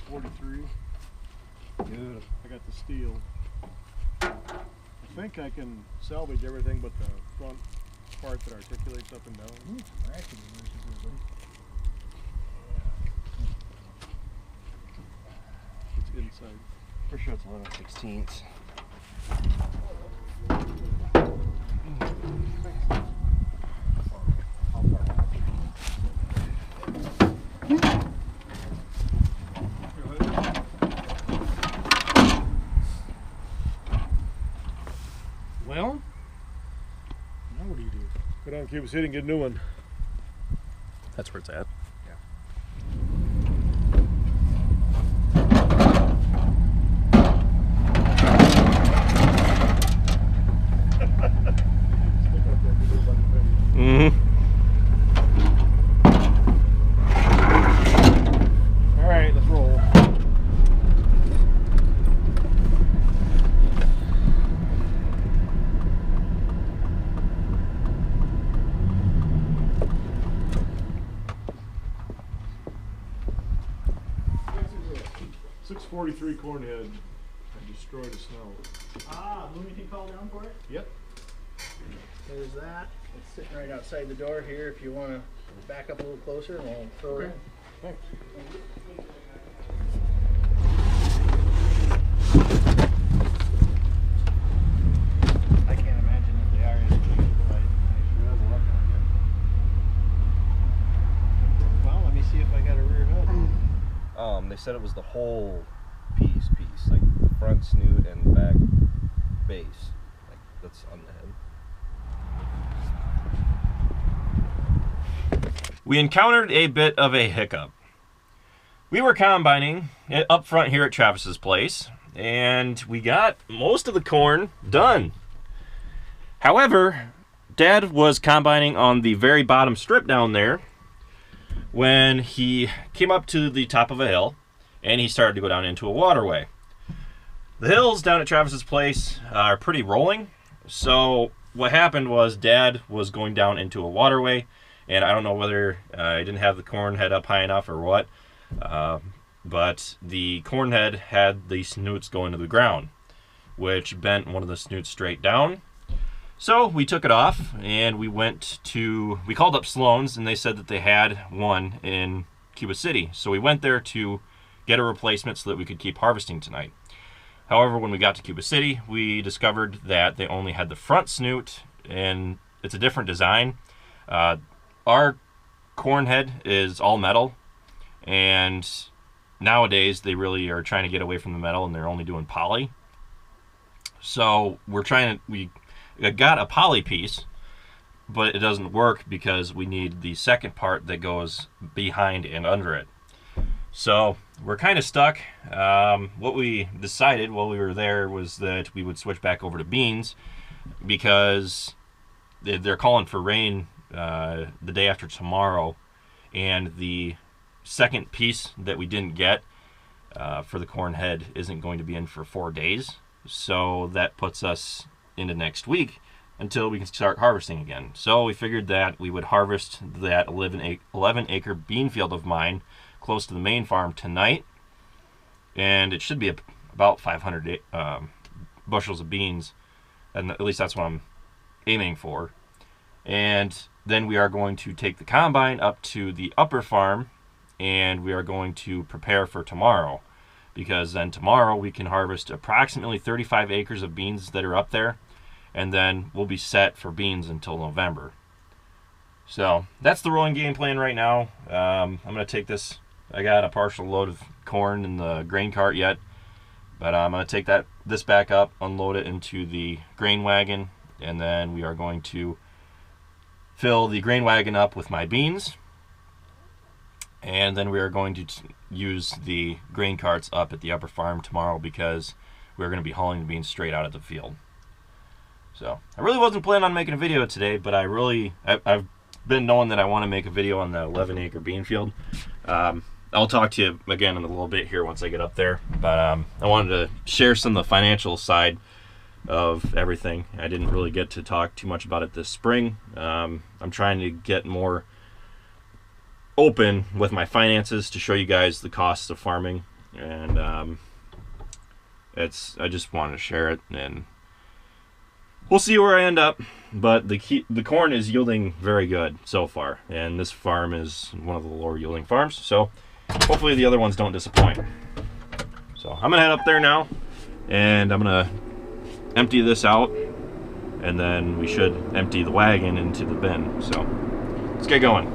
643. Good. I got the steel. I think I can salvage everything but the front part that articulates up and down. It's inside. For sure it's 11/16. Well, now what do you do? Go down to Cuba City and get a new one. That's where it's at. Mm-hmm. All right, let's roll. .643 Cornhead. I destroyed a Snout. Ah, Bloomington called down for it? Yep. There's that. It's sitting right outside the door here if you want to back up a little closer and we'll throw it in. Thanks. I can't imagine if they are interchangeable. I haven't looked at it yet. Well, let me see if I got a rear hood. They said it was the whole piece, like the front snoot and back base, like that's on the head. We encountered a bit of a hiccup. We were combining up front here at Travis's place, and we got most of the corn done. However, Dad was combining on the very bottom strip down there when he came up to the top of a hill and he started to go down into a waterway. The hills down at Travis's place are pretty rolling, so what happened was Dad was going down into a waterway, and I don't know whether I didn't have the corn head up high enough or what, but the corn head had the snoots going to the ground, which bent one of the snoots straight down. So we took it off and we called up Sloan's, and they said that they had one in Cuba City. So we went there to get a replacement so that we could keep harvesting tonight. However, when we got to Cuba City, we discovered that they only had the front snoot, and it's a different design. Our corn head is all metal, and nowadays they really are trying to get away from the metal and they're only doing poly. So we got a poly piece, but it doesn't work because we need the second part that goes behind and under it. So we're kind of stuck. What we decided while we were there was that we would switch back over to beans because they're calling for rain the day after tomorrow, and the second piece that we didn't get for the corn head isn't going to be in for 4 days. So that puts us into next week until we can start harvesting again. So we figured that we would harvest that 11-acre bean field of mine close to the main farm tonight, and it should be about 500 bushels of beans, and at least that's what I'm aiming for. And then we are going to take the combine up to the upper farm, and we are going to prepare for tomorrow, because then tomorrow we can harvest approximately 35 acres of beans that are up there, and then we'll be set for beans until November. So that's the rolling game plan right now. I'm going to take this. I got a partial load of corn in the grain cart yet, but I'm going to take this back up, unload it into the grain wagon, and then we are going to fill the grain wagon up with my beans, and then we are going to use the grain carts up at the upper farm tomorrow because we're going to be hauling the beans straight out of the field. So I really wasn't planning on making a video today, but I've been knowing that I want to make a video on the 11-acre bean field. I'll talk to you again in a little bit here once I get up there, but I wanted to share some of the financial side of everything. I didn't really get to talk too much about it this spring. I'm trying to get more open with my finances to show you guys the costs of farming and I just wanted to share it, and we'll see where I end up. But the corn is yielding very good so far, and this farm is one of the lower yielding farms, so hopefully the other ones don't disappoint. So I'm gonna head up there now, and I'm gonna empty this out, and then we should empty the wagon into the bin. So let's get going.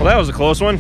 Well, that was a close one.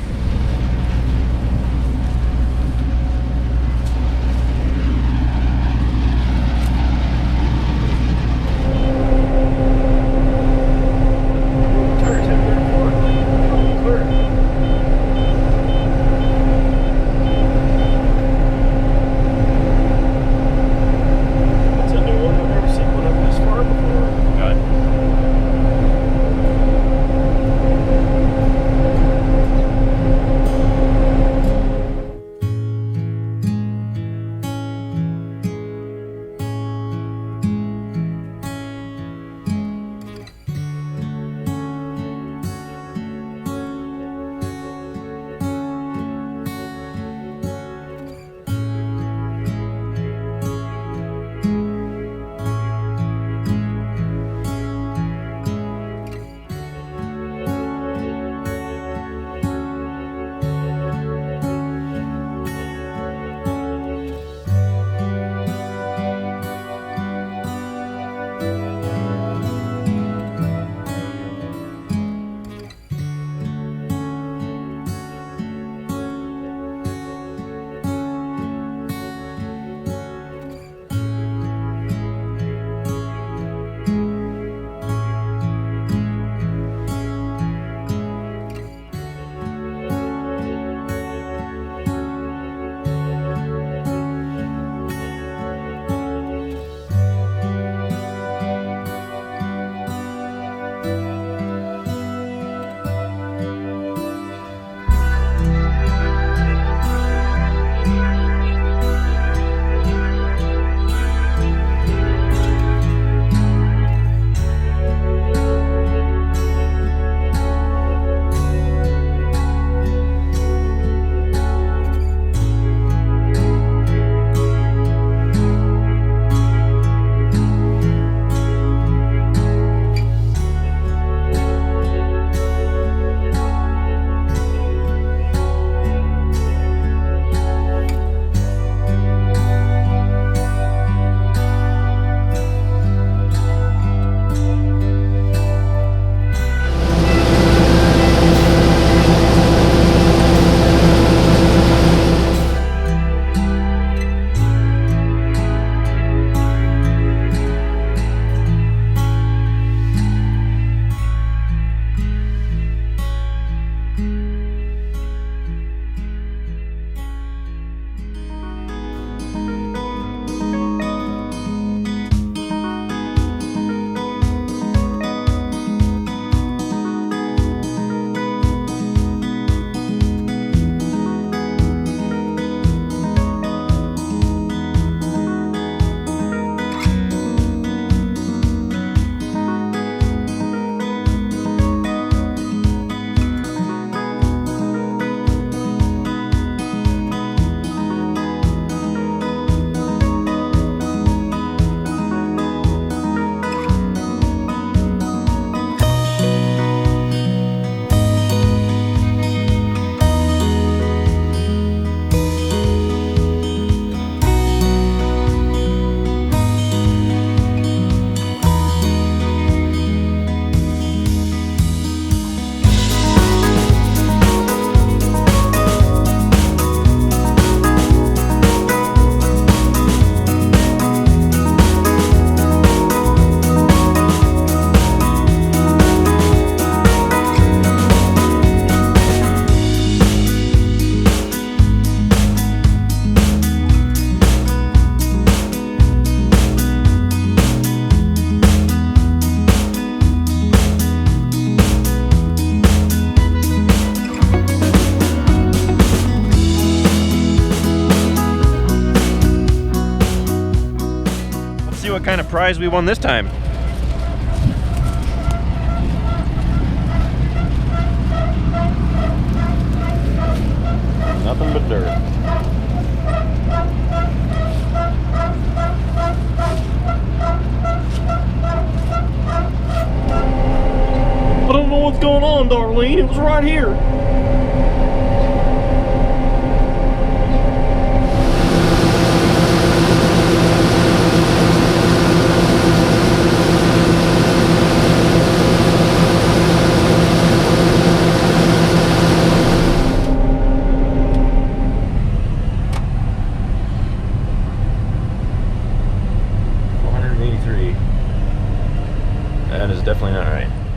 prize we won this time. Nothing but dirt. I don't know what's going on, Darlene. It was right here. That is definitely not right.